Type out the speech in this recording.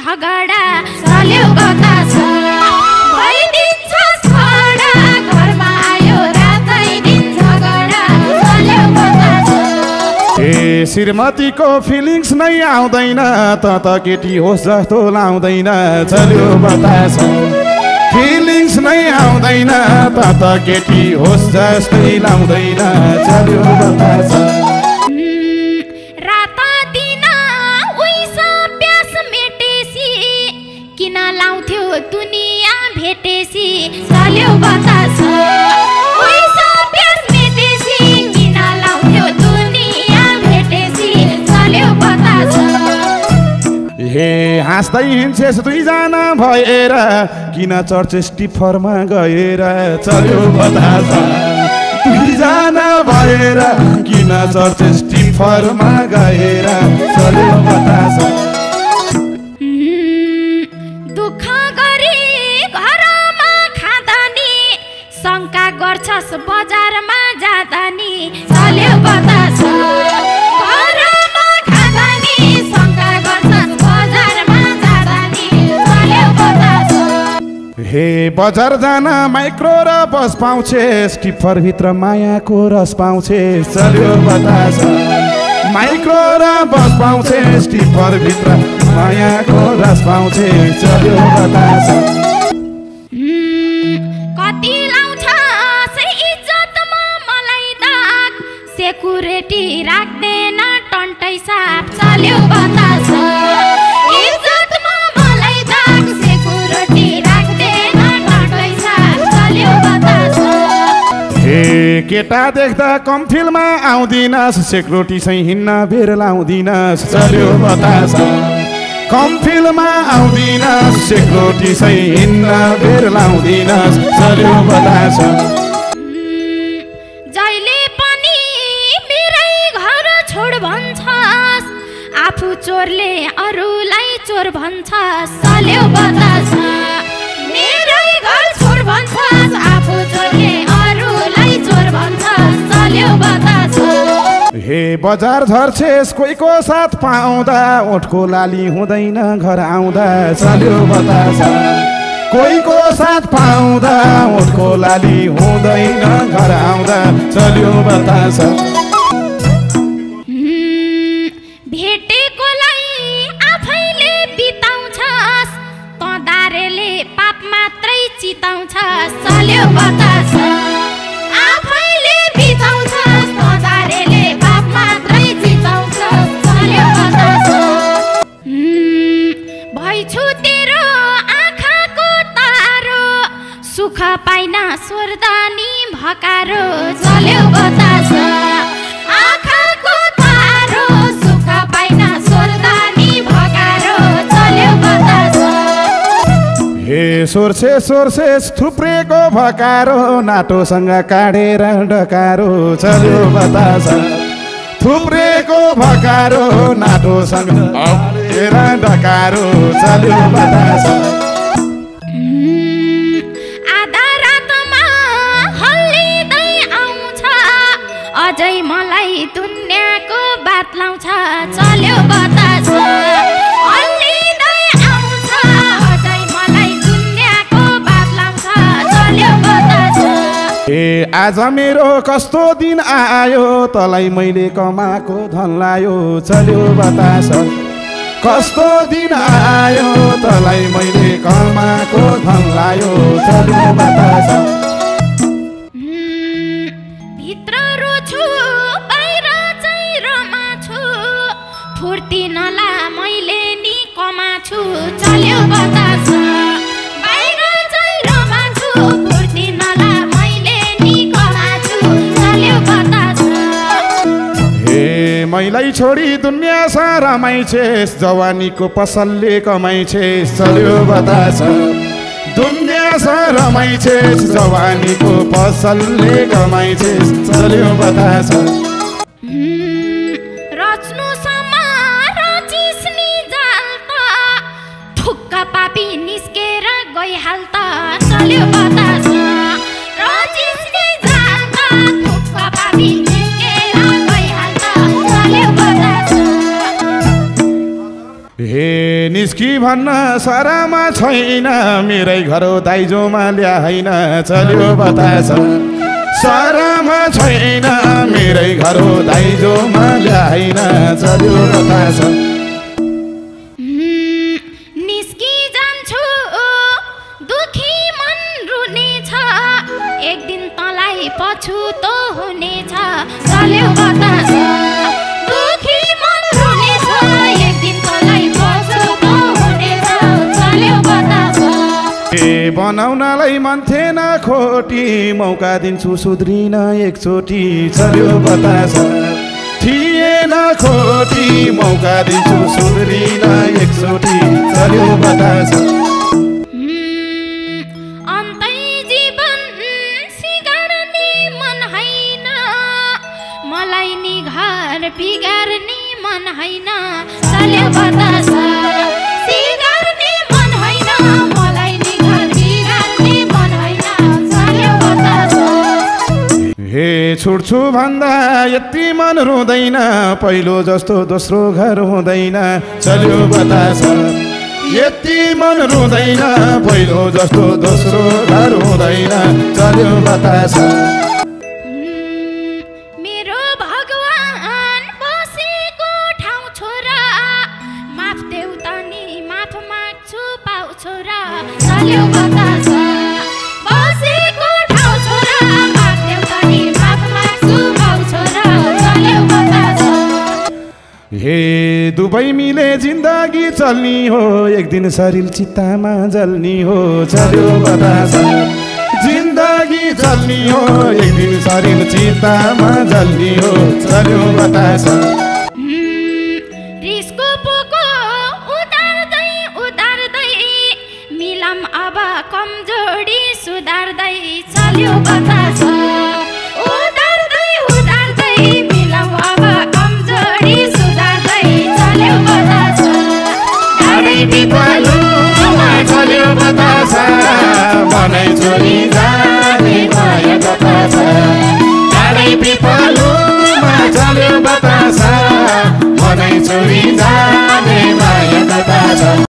झगडा चल्यो बतास भइदिन्छस् खडा घरमा आयो रातै दिन झगडा चल्यो बतास ए श्रीमतीको फिलिङ्स नै आउँदैन त केटी होस् जस्तो लाउँदैन चल्यो बतास फिलिङ्स नै आउँदैन त केटी होस् जस्तै लाउँदैन चल्यो बतास रात दिन उइस प्यास मेटेसी किन लाउँथ्यो दुनियाँ भेटेसी चल्यो बतास उइस प्यास मेटेसी किन लाउँथ्यो दुनियाँ भेटेसी चल्यो बतास हे हाँस्दै हिँड्छेस् दुईजना भएर किन चर्चेस टिफरमा गएर चल्यो बतास दुईजना भएर किन चर्चेस टिफरमा गएर चल्यो बतास दुःख गरी घरमा खाँदा नि शङ्का गर्छस् बजारमा जाँदा नि चल्यो बतास घरमा खाँदा नि शङ्का गर्छस् बजारमा जाँदा नि चल्यो बतास हे बजार जान माइक्रो र बस पाउँछेस् टिफरभित्र मायाको रस पाउँछेस् चल्यो बतास माइक्रो र बस पाउँछेस् टिफरभित्र मायाको रस पाउँछेस् चल्यो बतास कति लाउँछस् इज्जतमा मलाई दाग सेक्युरिटी राख्दैन टन्टै साप चल्यो बतास इज्जतमा मलाई दाग सेक्युरिटी राख्दैन टन्टै साप चल्यो बतास हे केटा देख्दा कम फिल्ममा आउँदिनस् सेक्युरिटी चाहिँ हिँड्न बेर लाउँदिनस् चल्यो बतास कम फिल्ममा आउँदिनस् सेक्युरिटी चाहिँ हिँड्न बेर लाउँदिनस् चल्यो बतास जहिले पनि मेरै घर छोड भन्छस् आफू चोरले अरूलाई चोर भन्छस् चल्यो बतास मेरै घर छोड भन्छस् आफू चोरले अरूलाई चोर भन्छस् चल्यो बतास हे बजार झर्छेस् कोहीको साथ पाउँदा ओठको लाली हुँदैन घर आउँदा चल्यो बतास कोहीको साथ पाउँदा ओठको लाली हुँदैन घर आउँदा चल्यो बतास भेटेकोलाई आफैले बिताउँछस् त दारेले पाप मात्रै चिताउँछस् चल्यो बतास आफैले बिताउँछस् त दारेले पाप मात्रै चिताउँछस् चल्यो बतास भइछु तेरो आँखाको तारो सुख पाइन स्वर्दानी भकारो चल्यो बतास आँखाको तारो सुख पाइन स्वर्दानी भकारो चल्यो बतास हे सोर्छेस थुप्रेको भकारो नाटोसँग काटेर डकारो चल्यो बतास थुप्रेको भकारो नाटोसँग काटेर डकारो चल्यो बतास आधा रातमा हल्लिँदै आउँछ अझै मलाई दुनियाँको बात लाउँछ चल्यो बतास हल्लिँदै आउँछ अझै मलाई दुनियाँको बात लाउँछ चल्यो बतास ए आज मेरो कस्तो दिन आयो तँलाई मैले कमाएको धन लायो चल्यो बतास कस्तो दिन आयो तँलाई मैले कमाएको धन लायो चल्यो बतास भित्र रोछु बाहिर चाहिँ रमाछु फुर्ती नला मैले नि कमाछु चल्यो बतास बाहिर चाहिँ रमाछु फुर्ती नला मैले नि कमाछु चल्यो बतास हे मैलाई छोडी दुनियाँ रमाइछेस् जवानीको पसलले कमाइछेस् चल्यो बतास दुनियाँ रमाइछेस् जवानीको पसलले कमाइछेस् चल्यो बतास रच्नुसम्म रचिस् नि जाल त ठुक्क पापी निस्केर गइहाल त चल्यो बतास रचिस् नि जाल त ठुक्क पापी निस्केर गइहाल त चल्यो बतास हे निस्की भन्न सरामा छैन मेरै घर दाइजोमा ल्याइन चल्यो बतास सरामा छैन मेरै घर दाइजोमा ल्याइन चल्यो बतास निस्की जान्छु दुखी मन रुनेछ एक दिन तँलाई पछुतो हुनेछ चल्यो बतास दुखी मन रुनेछ एक दिन तँलाई पछुतो हुनेछ चल्यो बतास बनाउनलाई मन थिएन खोटी मौका दिन्छु सुध्रिन एकचोटि चल्यो बतास थिएन खोटी मौका दिन्छु सुध्रिन एकचोटि चल्यो बतास अन्तै जीवन सिगार्ने मन हैन मलाई नि घर बिगार्ने मन हैन चल्यो बतास सिगार्ने मन हैन मलाई नि घर बिगार्ने मन हैन चल्यो बतास हे छुट्छु भन्दा यति मन रुँदैन पहिलो जस्तो दोस्रो घर हुँदैन चल्यो बतास यति मन रुँदैन पहिलो जस्तो दोस्रो घर हुँदैन चल्यो बतास मेरो भगवान बसेको ठाउँ छोरा माफ देऊ त नि माफ माग्छु पाउ छोरा चल्यो बतास बसेको ठाउँ छोरा माफ देऊ त नि माफ माग्छु पाउ छोरा चल्यो बतास हे दुबई मिले जिन्दगी चल्नी हो एक दिन शरीर चित्तामा जल्नी हो चल्यो बतास जिन्दगी चल्नी हो एक दिन शरीर चित्तामा जल्नी हो चल्यो बतास रिसको पोको उतार्दै उतार्दै मिलम अब कमजोरी सुधार्दै चल्यो बतास उतार्दै उतार्दै मिलम अब कमजोरी सुधार्दै चल्यो बतास गाडी